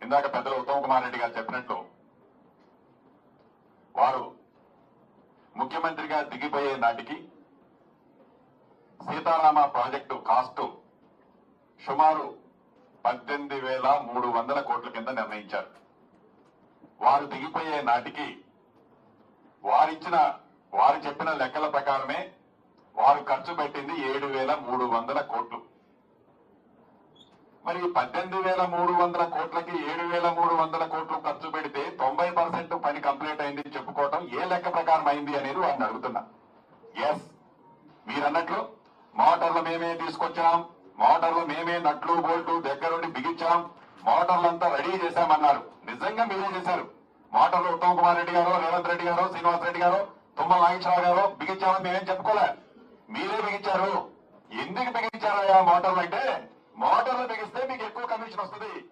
ఇందాక పెద్దలు ఉత్తమ్ కుమార్ రెడ్డి గారు చెప్పినట్లు వారు ముఖ్యమంత్రిగా దిగిపోయే నాటికి సీతారామ ప్రాజెక్టు కాస్ట్ సుమారు 18,300 కోట్ల కింద నిర్ణయించారు. వారు దిగిపోయే నాటికి వారు చెప్పిన లెక్కల ప్రకారమే వారు ఖర్చు పెట్టింది 7,300 కోట్లు. మరి 18,300 కోట్లకి 7,300 కోట్లు ఖర్చు పెడితే 90% పని కంప్లీట్ అయింది చెప్పుకోవటం ఏ లెక్క ప్రకారం అయింది అనేది వారిని అడుగుతున్నా. ఎస్, మీరన్నట్లు మోటార్లు మేమే తీసుకొచ్చాం, మోటార్లు మేమే నట్లు బోల్టు దగ్గరుండి బిగించాం, మోటార్లంతా రెడీ చేశామన్నారు. నిజంగా మీరే చేశారు. మోటార్లు ఉత్తమ్ కుమార్ రెడ్డి గారు, రేవంత్ రెడ్డి గారు, శ్రీనివాస్ రెడ్డి గారు, తుమ్మల నాగేశ్వరరావు గారు బిగించామని మేమేం చెప్పుకోలే. మీరే బిగించారు. ఎందుకు బిగించారయ్యా మోటార్లు అంటే, మోటార్లు బిగిస్తే మీకు ఎక్కువ కమిషన్ వస్తుంది.